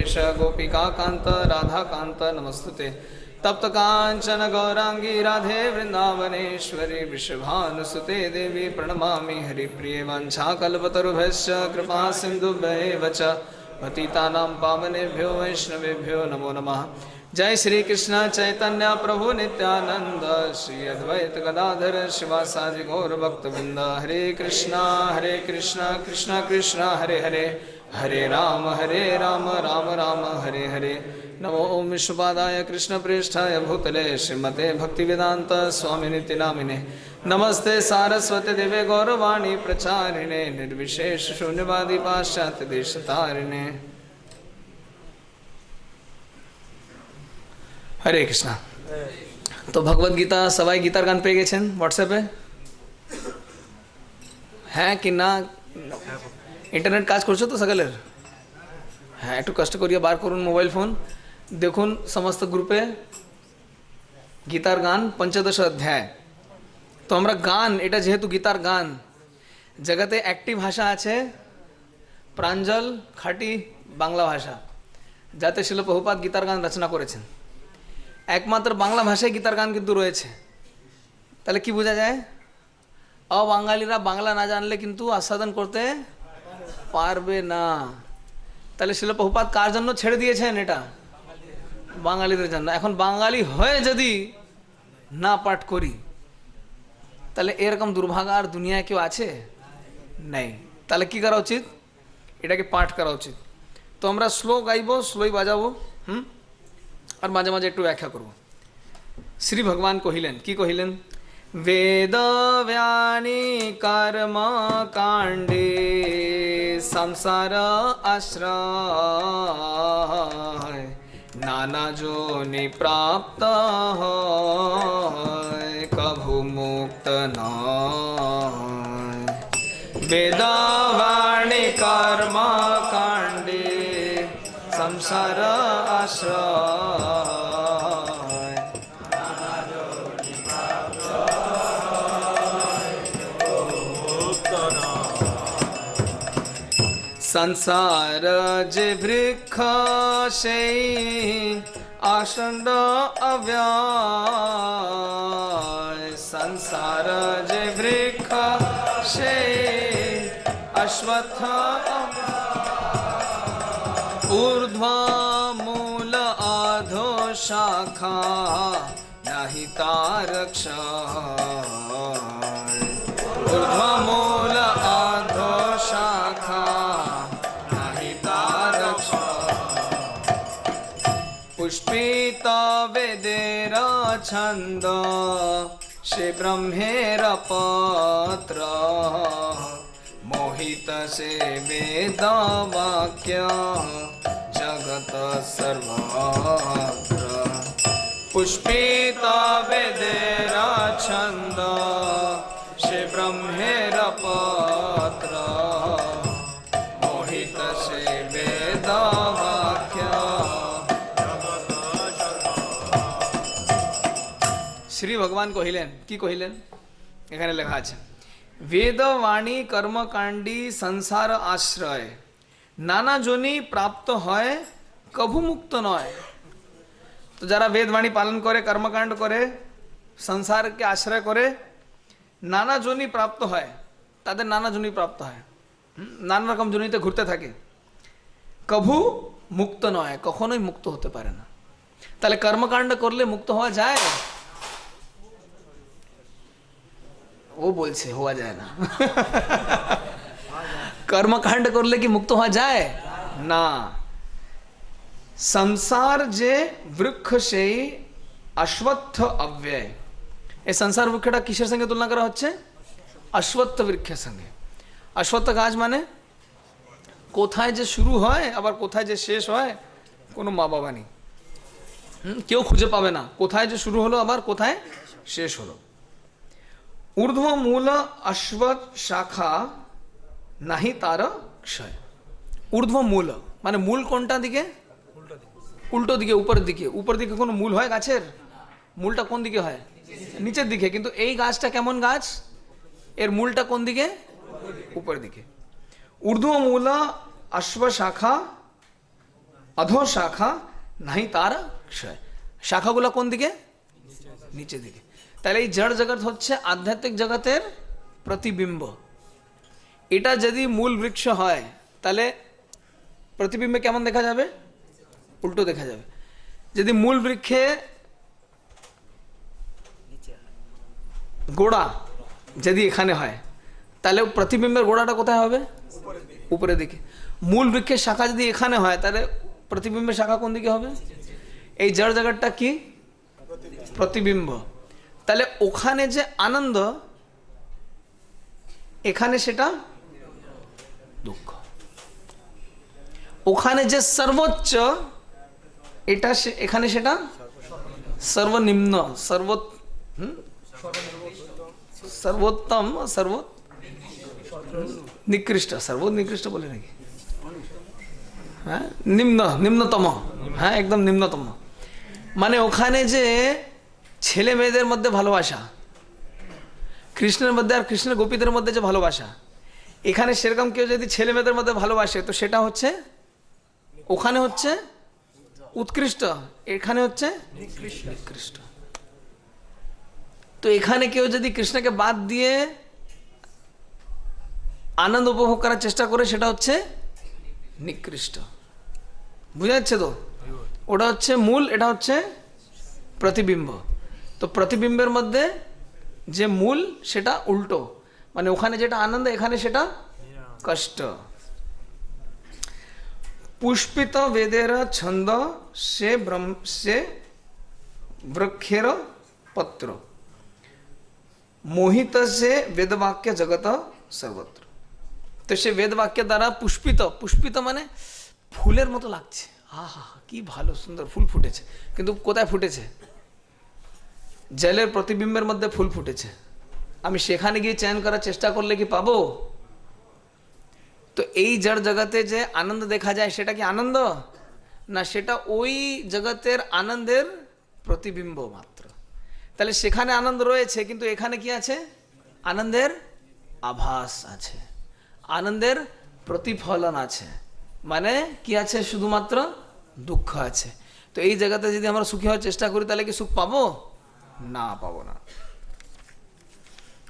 गोपेश गोपिकान्त राधाकान्त नमस्तुते तप्त कांचन गौरांगी राधे वृंदावनेश्वरी वृषभानुसुते देवी प्रणमामि हरिप्रिये वाञ्छाकल्पतरुभ्यश्च कृपा सिन्धुभ्येव च पतितानां पावनेभ्यो वैष्णवेभ्यो नमो नमः। जय श्री कृष्ण चैतन्य प्रभु नित्यानंद श्री अद्वैत गदाधर शिवासादि गौर भक्तवृंद हरे कृष्णा कृष्ण कृष्ण हरे हरे हरे राम राम राम हरे हरे। नमो ओम विष्णुपादाय कृष्ण प्रेष्ठाय भूतले श्रीमते भक्तिवेदांत स्वामिनिति नामिने नमस्ते सारस्वती देवे गौरवाणी प्रचारिणे निर्विशेष शून्यवादी पाश्चात्य देशतारिणे। हरे कृष्णा। तो भगवद गीता सवाई गीतार गान पे गेছেন হোয়াটসঅ্যাপে হ্যাঁ কি না? ইন্টারনেট কাজ করছো তো সকলের? হ্যাঁ একটু কষ্ট করিয়ে বার করুন মোবাইল ফোন, দেখুন সমস্ত গ্রুপে গীতার গান পঞ্চদশ অধ্যায়। তো আমরা গান, এটা যেহেতু গীতার গান, জগতে একটি ভাষা আছে প্রাঞ্জল খাঁটি বাংলা ভাষা, যাতে শিল প্রভুপাদ গীতার গান রচনা করেছেন। একমাত্র বাংলা ভাষায় গীতার গান কিন্তু রয়েছে। তাহলে কি বোঝা যায়? অবাঙালিরা বাংলা না জানলে কিন্তু আস্বাদন করতে পারবে না। তাহলে শিল প্রভুপাদ কার জন্য ছেড়ে দিয়েছেন এটা? বাঙালিদের জন্য। এখন বাঙালি হয়ে যদি না পাঠ করি তাহলে এরকম দুর্ভাগা আর দুনিয়ায় কেউ আছে? নেই। তাহলে কি করা উচিত? এটাকে পাঠ করা উচিত। তো আমরা স্লো গাইব, স্লোই বাজাবো, আর মাঝে মাঝে একটু ব্যাখ্যা করব। শ্রী ভগবান কহিলেন, কি কহিলেন? वेद व्यानि कर्म कांडे संसार आश्रय नाना जोनि प्राप्त है कभु मुक्त नाय। वेद वाणी कर्म कांडे संसार आश्रय संसार जे वृक्ष से आसंड अव्यय संसार जे वृक्ष से अश्वत्थ ऊर्ध्व मूल आधो शाखा नहि तारक्ष ऊर्ध्व मूल आधो शाखा पुष्पित वेदेर छंद से ब्रह्मेर पत्र मोहित से वेद वाक्य जगत सर्वत्र। पुष्पित वेदेर छंद से ब्रह्मेर पत्र मोहित से वेद वाक्य। শ্রী ভগবান কহিলেন, কি কহিলেন? এখানে লেখা আছে বেদ বাণী কর্মকাণ্ডী সংসার আশ্রয় নানা জনি প্রাপ্ত হয় কভু মুক্ত নয়। তো যারা বেদ বাণী পালন করে, কর্মকাণ্ড করে, সংসারকে আশ্রয় করে, নানা জনি প্রাপ্ত হয়, তাদের নানা জনি প্রাপ্ত হয়, নানা রকম জনিতে ঘুরতে থাকে। কভু মুক্ত নয়, কখনোই মুক্ত হতে পারে না। তাহলে কর্মকাণ্ড করলে মুক্ত হওয়া যায়? ও বলছে হওয়া যায় না। কর্মকাণ্ড করলে কি মুক্ত হওয়া যায় না? संसार जे वृक्ष से अश्वत्थ अव्यय, এই সংসার বৃক্ষটা কিসের সঙ্গে তুলনা করা হচ্ছে? অশ্বত্থ বৃক্ষের সঙ্গে। অশ্বত্থ গাছ মানে কোথায় যে শুরু হয় আবার কোথায় যে শেষ হয় কোনো মা বাবা নেই, কেউ খুঁজে পাবে না কোথায় যে শুরু হলো আবার কোথায় শেষ হলো। ঊর্ধ্ব মূল অশ্বত্থ শাখা নাহি তার ক্ষয়। ঊর্ধ্ব মূল মানে মূল কোনটা দিকে? উল্টো দিকে, উপরের দিকে। উপর দিকে কোনো মূল হয় গাছের? মূলটা কোন দিকে হয়? নিচের দিকে। কিন্তু এই গাছটা কেমন গাছ? এর মূলটা কোন দিকে? উপরের দিকে। ঊর্ধ্ব মূল অশ্ব শাখা অধো শাখা নাহি তার ক্ষয়। শাখাগুলো কোন দিকে? নিচের দিকে। তাহলে এই জড় জগৎ হচ্ছে আধ্যাত্মিক জগতের প্রতিবিম্ব। এটা যদি মূল বৃক্ষ হয় তাহলে প্রতিবিম্বে কেমন দেখা যাবে? উল্টো দেখা যাবে। যদি মূল বৃক্ষে গোড়া যদি এখানে হয় তাহলে প্রতিবিম্বের গোড়াটা কোথায় হবে? উপরের দিকে। মূল বৃক্ষের শাখা যদি এখানে হয় তাহলে প্রতিবিম্বের শাখা কোন দিকে হবে? এই জড় জগৎটা কি? প্রতিবিম্ব। তাহলে ওখানে যে আনন্দ, এখানে সেটা দুঃখ। ওখানে যে সর্বোচ্চ, এটা এখানে সেটা সর্বনিম্ন, সর্বোত্তম, নিকৃষ্ট, সর্বনিকৃষ্ট বলে নাকি? হ্যাঁ, নিম্নতম। হ্যাঁ, একদম নিম্নতম। মানে ওখানে যে ছেলে মেয়েদের মধ্যে ভালোবাসা, কৃষ্ণের মধ্যে আর কৃষ্ণের গোপীদের মধ্যে যে ভালোবাসা, এখানে সেরকম কেউ যদি ছেলে মেয়েদের মধ্যে ভালোবাসে তো সেটা হচ্ছে, ওখানে হচ্ছে উৎকৃষ্ট, এখানে হচ্ছে নিকৃষ্ট। তো এখানে কেউ যদি কৃষ্ণকে বাদ দিয়ে আনন্দ উপভোগ করার চেষ্টা করে সেটা হচ্ছে নিকৃষ্ট। বুঝা যাচ্ছে তো? ওটা হচ্ছে মূল, এটা হচ্ছে প্রতিবিম্ব। তো প্রতিবিম্বের মধ্যে যে মূল সেটা উল্টো, মানে ওখানে যেটা আনন্দ এখানে সেটা কষ্ট। পুষ্পিত বেদের ছন্দ সে বৃক্ষের পত্র, মোহিত সে বেদবাক্য জগত সর্বত্র। তো সে বেদবাক্যের দ্বারা পুষ্পিত, পুষ্পিত মানে ফুলের মতো লাগছে। আহা, কি ভালো সুন্দর ফুল ফুটেছে। কিন্তু কোথায় ফুটেছে? জলের প্রতিবিম্বের মধ্যে ফুল ফুটেছে। আমি সেখানে গিয়ে চয়ন করার চেষ্টা করলে কি পাবো? তো এই জড় জগতে যে আনন্দ দেখা যায় সেটা কি আনন্দ না? সেটা ওই জগতের আনন্দের প্রতিবিম্ব মাত্র। তাহলে সেখানে আনন্দ রয়েছে, কিন্তু এখানে কি আছে? আনন্দের আভাস আছে, আনন্দের প্রতিফলন আছে। মানে কি আছে? শুধুমাত্র দুঃখ আছে। তো এই জায়গাতে যদি আমরা সুখী হওয়ার চেষ্টা করি তাহলে কি সুখ পাবো? না, পাবো না।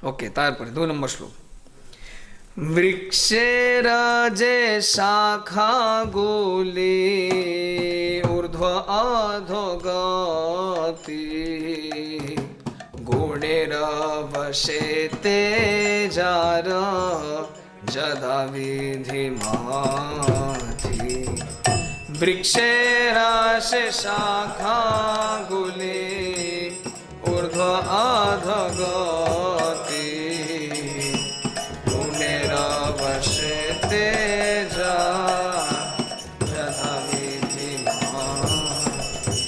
ওকে, তারপরে 2 নম্বর শ্লোক। বৃক্ষের যে শাখা গুলি ঊর্ধ্ব অধোগতি, গুণের বশেতে যার যদা বিধি মাথি। বৃক্ষের সে শাখা গুলি ঊর্ধ্ব অধোগতি, গুণের বশেতে যদা বিধি মাথি।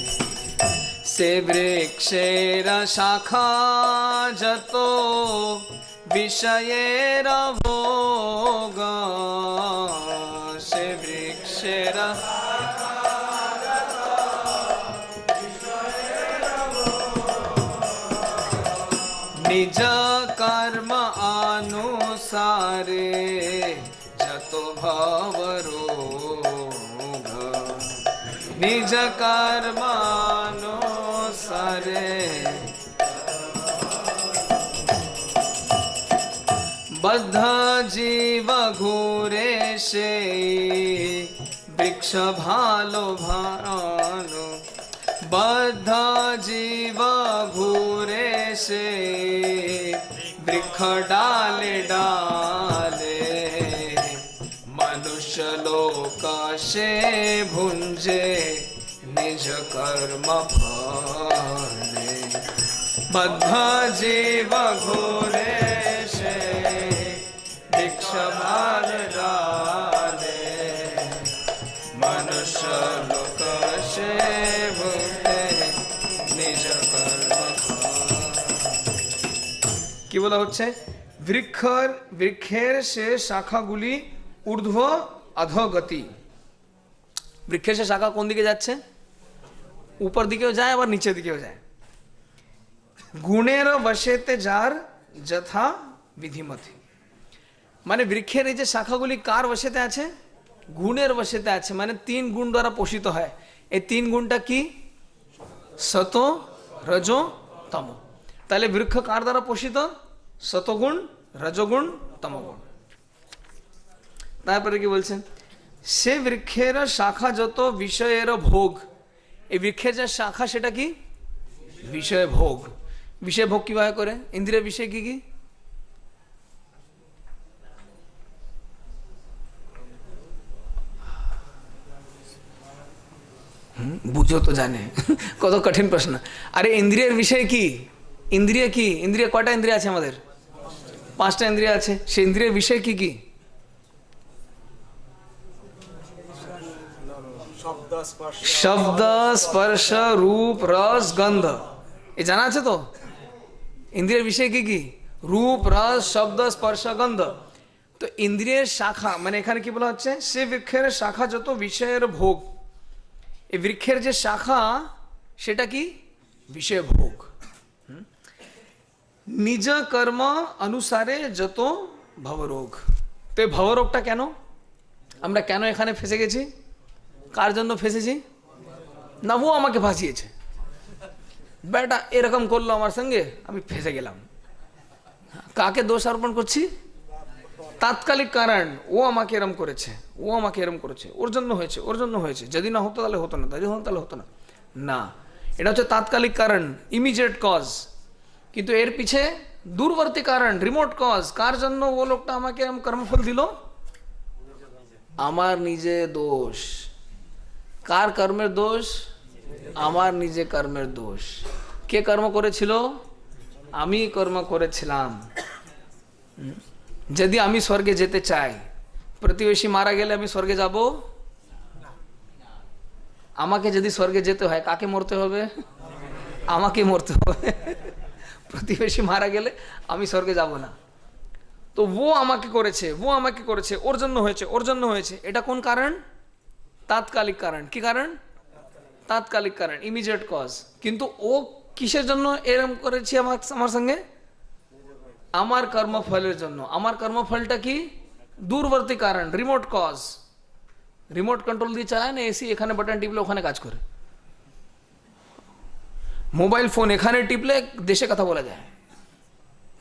সে বৃক্ষের শাখা যত বিষয়ের ভোগ, সে বৃক্ষের নিজ কর্ম অনুসারে যত ভবরোগ, নিজ কর্ম অনুসারে বদ্ধ জীব ঘুরে সে বৃক্ষ ভালো ভালো, বদ্ধ জীব ঘুরে সে বৃক্ষ ডালে ডালে, মনুষ্য লোক সে ভুঞ্জে নিজ কর্ম ফলে। বদ্ধ জীব ঘুরে সে বৃক্ষ ভালো ডালে, মনুষ্য লোক সে ভুঞ্জে নিজ কর্ম ফলে। কি বলা হচ্ছে? বৃক্ষের সে শাখাগুলি ঊর্ধ্ব অধোগতি। বৃক্ষের সে শাখা কোন দিকে যাচ্ছে? উপর দিকেও যায় আবার নিচের দিকেও যায়। গুণের বশেতে যার যথা বিধিমতি, মানে বৃক্ষের এই যে শাখাগুলি কার বশেতে আছে? গুণের বশেতে আছে, মানে 3 গুণ দ্বারা পোষিত হয়। এই 3 গুণটা কি? সত, রজ, তম। তাহলে বৃক্ষ কার দ্বারা পোষিত? সতগুণ, রজগুণ, তমগুণ। তারপরে কি বলছেন? সে বৃক্ষের শাখা যত বিষয়ের ভোগ। এই বৃক্ষের যে শাখা সেটা কি? বিষয় ভোগ। বিষয় ভোগ কিভাবে করে? ইন্দ্রিয় বিষয় কি কি? বুঝো তো জানে কত কঠিন প্রশ্ন। আরে ইন্দ্রিয়ের বিষয় কি? ইন্দ্রিয় কি? ইন্দ্রিয় কয়টা ইন্দ্রিয় আছে আমাদের? 5টা ইন্দ্রিয় আছে। সে ইন্দ্রিয়ের বিষয় কি কি? শব্দ, স্পর্শ, রূপ, রস, গন্ধ। এ জানা আছে তো? ইন্দ্রিয়ের বিষয় কি কি? রূপ, রস, শব্দ, স্পর্শ, গন্ধ। তো ইন্দ্রিয়ের শাখা মানে এখানে কি বলা হচ্ছে? সে বৃক্ষের শাখা যত বিষয়ের ভোগ। এই বৃক্ষের যে শাখা সেটা কি? বিষয় ভোগ। নিজ কর্ম অনুসারে যত ভবরোগ। তো এই ভবরোগটা কেন? আমরা কেন এখানে ফেসে গেছি? কার জন্য ফেসেছি? না ও আমাকে ফাঁসিয়েছে, বেটা এরকম করলো আমার সঙ্গে, আমি ফেসে গেলাম। কাকে দোষ আরোপণ করছি? তাৎকালিক কারণ। ও আমাকে এরম করেছে, ও আমাকে এরম করেছে, ওর জন্য হয়েছে, ওর জন্য হয়েছে, যদি না হতো তাহলে হতো না, যদি হতো তাহলে হতো না। না, এটা হচ্ছে তাৎকালিক কারণ, ইমিডিয়েট কজ। কিন্তু এর পিছে দূরবর্তী কারণ, রিমোট কজ। কার জন্য ও লোকটা আমাকে এরম কর্মফল দিল? আমার নিজে দোষ। কার কর্মের দোষ? আমার নিজে কর্মের দোষ। কে কর্ম করেছিল? আমি কর্ম করেছিলাম। যদি আমি স্বর্গে যেতে চাই, প্রতিবেশী মারা গেলে আমি স্বর্গে যাব? আমাকে যদি স্বর্গে যেতে হয় কাকে মরতে হবে? আমাকে মরতে হবে। প্রতিবেশী মারা গেলে আমি স্বর্গে যাব না। তো ও আমাকে করেছে, ও আমাকে করেছে, ওর জন্য হয়েছে, ওর জন্য হয়েছে। এটা কোন কারণ? তাৎকালিক কারণ। কি কারণ? তাৎকালিক কারণ, ইমিডিয়েট কজ। কিন্তু ও কিসের জন্য এরম করেছে আমার সঙ্গে? আমার কর্মফলের জন্য। আমার কর্মফলটা কি? দূরবর্তী কারণ, রিমোট কজ। রিমোট কন্ট্রোল দিয়ে চালায় না এসি, এখানে বাটন টিপলে ওখানে কাজ করে। মোবাইল ফোন এখানে টিপলে দেশে কথা বলা যায়।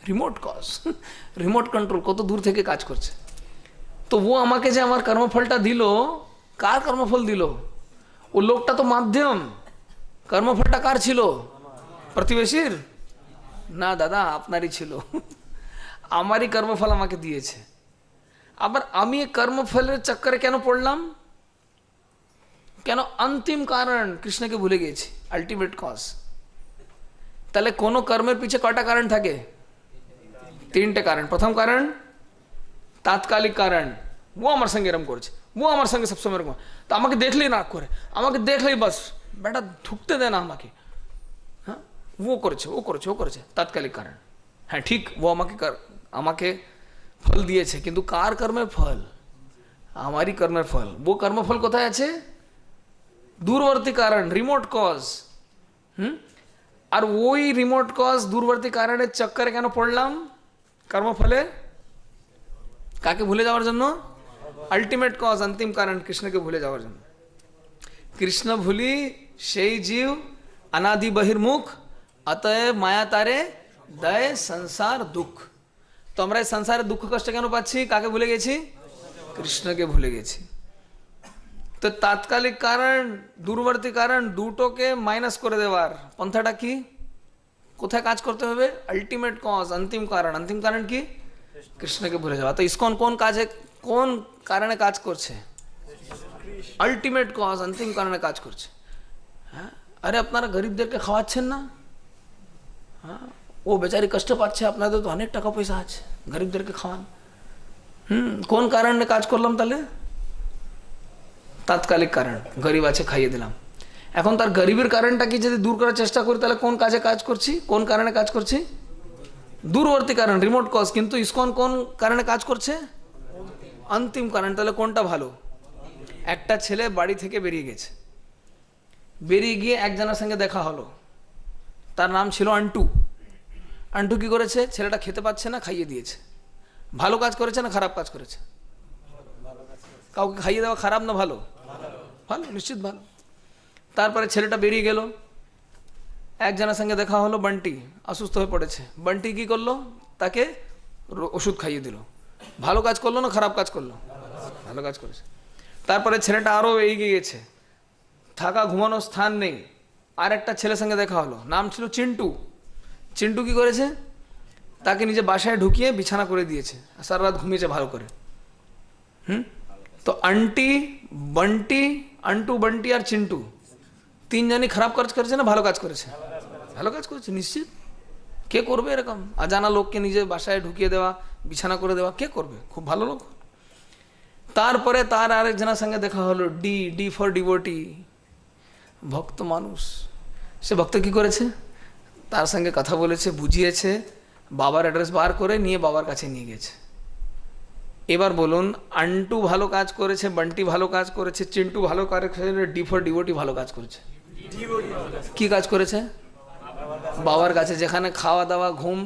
রিমোট কজ, রিমোট কন্ট্রোল, কত দূর থেকে কাজ করছে। তো ও আমাকে যে আমার কর্মফলটা দিল, কার কর্মফল দিল? ও লোকটা তো মাধ্যম। কর্মফলটা কার ছিল? প্রতিবেশীর? না দাদা, আপনারই ছিল। আমারই কর্মফল আমাকে দিয়েছে। আবার আমি কর্মফলের চক্করে কেন পড়লাম? কেন? অন্তিম কারণ কৃষ্ণকে ভুলে গেছি, আলটিমেট কজ। তাহলে কোনো কর্মের পিছে কয়টা কারণ থাকে? 3টে কারণ। প্রথম কারণ তাৎকালিক কারণ, ও আমার সঙ্গে এরকম করেছে, ও আমার সঙ্গে সবসময় এরকম। তো আমাকে দেখলেই না করে, আমাকে দেখলেই বাস বেটা ঢুকতে দেয় না আমাকে। হ্যাঁ, ও করেছে, ও করেছে, ও করেছে, তাৎকালিক কারণ। হ্যাঁ ঠিক, ও আমাকে ফল দিয়েছে, কিন্তু কার কর্মের ফল? আমারই কর্মের ফল। ও কর্মফল কোথায় আছে? দূরবর্তী কারণ, রিমোট কজ। আর ওই রিমোট কজ, দূরবর্তী কারণের চক্করে কেন পড়লাম? কর্মফলে কাকে ভুলে যাওয়ার জন্য? আলটিমেট কজ, অন্তিম কারণ কৃষ্ণকে ভুলে যাওয়ার জন্য। কৃষ্ণ ভুলি সেই জীব অনাদি বহির্মুখ, অতএব মায়া তারে দয় সংসার দুঃখ। তো আমরা এই সংসারে দুঃখ কষ্ট কেন পাচ্ছি? কাকে ভুলে গেছি? কৃষ্ণকে ভুলে গেছি। তো তাৎকালিক কারণ, দূরবর্তী কারণ, দুটোকে মাইনাস করে দেওয়ার পন্থাটা কি? কোথায় কাজ করতে হবে? আলটিমেট কজ, অন্তিম কারণ। অন্তিম কারণ কি? কৃষ্ণকে ভুলে যাওয়া। তো ইসকন কোন কাজে, কোন কারণে কাজ করছে? আলটিমেট কজ, অন্তিম কারণে কাজ করছে। হ্যাঁ, আরে আপনারা গরিবদেরকে খাওয়াচ্ছেন না? হ্যাঁ, ও বেচারি কষ্ট পাচ্ছে, আপনাদের তো অনেক টাকা পয়সা আছে, গরিবদেরকে খাওয়ান। কোন কারণে কাজ করলাম তাহলে? তাৎকালিক কারণ, গরিব আছে খাইয়ে দিলাম। এখন তার গরিবের কারণটা কি যদি দূর করার চেষ্টা করি, তাহলে কোন কাজে কাজ করছি? কোন কারণে কাজ করছি? দূরবর্তী কারণ, রিমোট কজ। কিন্তু ইসকন কোন কারণে কাজ করছে? অন্তিম কারণ। তাহলে কোনটা ভালো? একটা ছেলে বাড়ি থেকে বেরিয়ে গেছে, বেরিয়ে গিয়ে একজনের সঙ্গে দেখা হলো, তার নাম ছিল আন্টু। আন্টু কি করেছে? ছেলেটা খেতে পাচ্ছে না, খাইয়ে দিয়েছে। ভালো কাজ করেছে না খারাপ কাজ করেছে? কাউকে খাইয়ে দেওয়া খারাপ না ভালো? ভালো, নিশ্চিত ভালো। তারপরে ছেলেটা বেরিয়ে গেল, একজনের সঙ্গে দেখা হলো, বান্টি অসুস্থ হয়ে পড়েছে। বান্টি কি করলো? তাকে ওষুধ খাইয়ে দিল। ভালো কাজ করলো না খারাপ কাজ করলো? ভালো কাজ করেছে। তারপরে ছেলেটা আরও এগিয়ে গেছে, থাকা ঘুমানোর স্থান নেই, আর একটা ছেলের সঙ্গে দেখা হলো, নাম ছিল চিন্টু। চিন্টু কি করেছে? তাকে নিজে বাসায় ঢুকিয়ে বিছানা করে দিয়েছে, সারা রাত ঘুমিয়েছে ভালো করে। তো আন্টি বন্টি, আন্টু বন্টি আর চিন্টু তিনজনই খারাপ কাজ করেছে না ভালো কাজ করেছে? ভালো কাজ করেছে, নিশ্চিত। কে করবে এরকম অজানা লোককে নিজে বাসায় ঢুকিয়ে দেওয়া, বিছানা করে দেওয়া? কে করবে? খুব ভালো লোক। তারপরে তার আরেকজনের সঙ্গে দেখা হলো, ডি, ডি ফর ডিভোটি, ভক্ত মানুষ। সে ভক্ত কি করেছে? তার সঙ্গে কথা বলেছে, বুঝিয়েছে, বাবার অ্যাড্রেস বার করে নিয়ে বাবার কাছে নিয়ে গেছে। এবার বলুন, আন্টু ভালো কাজ করেছে, বান্টি ভালো কাজ করেছে, চিন্টু ভালো কাজ করেছে, ডি ফর ডিভোটি ভালো কাজ করেছে? কি কাজ করেছে? বাবার কাছে, যেখানে খাওয়া দাওয়া, ঘুম,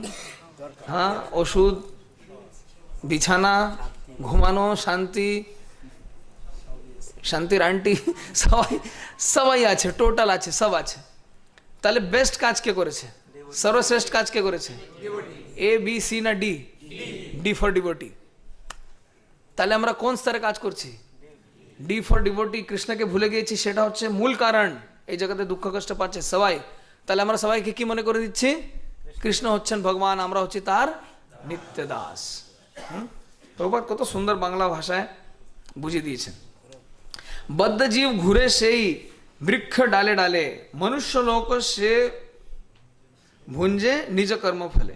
হ্যাঁ, ওষুধ, বিছানা, ঘুমানো, শান্তি, শান্তির আন্টি, সবাই সবাই আছে, টোটাল আছে, সব আছে। তাহলে বেস্ট কাজ কে করেছে? সর্বশ্রেষ্ঠ কাজ কে করেছে? এ বি সি না ডি? D for devotee. তাহলে আমরা কোন স্তরে কাজ করছি? D for devotee. কৃষ্ণকে ভুলে গিয়েছি, সেটা হচ্ছে মূল কারণ এই জগতে দুঃখ কষ্ট পাচ্ছে সবাই। তাহলে আমরা সবাইকে কি মনে করে দিচ্ছি? কৃষ্ণ হচ্ছেন ভগবান, আমরা হচ্ছি তার নিত্য দাস। প্রভুপাদ কত সুন্দর বাংলা ভাষায় বুঝিয়ে দিয়েছেন। বদ্ধ জীব ঘুরে সেই বৃক্ষ ডালে ডালে, মনুষ্য লোক সে ভুঞ্জে নিজ কর্ম ফলে।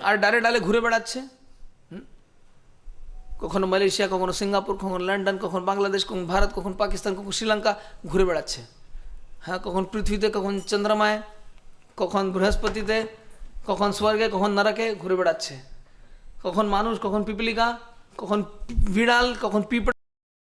আর ডালে ডালে ঘুরে বেড়াচ্ছে, কখনো মালয়েশিয়া, কখনো সিঙ্গাপুর, কখনো লন্ডন, কখন বাংলাদেশ, কখন ভারত, কখন পাকিস্তান, কখন শ্রীলঙ্কা ঘুরে বেড়াচ্ছে। হ্যাঁ, কখন পৃথিবীতে, কখন চন্দ্রমায়, কখন বৃহস্পতিতে, কখন স্বর্গে, কখন নরকে ঘুরে বেড়াচ্ছে। কখন মানুষ, কখন পিপলিকা, কখন বিড়াল, কখন পিঁপড়া।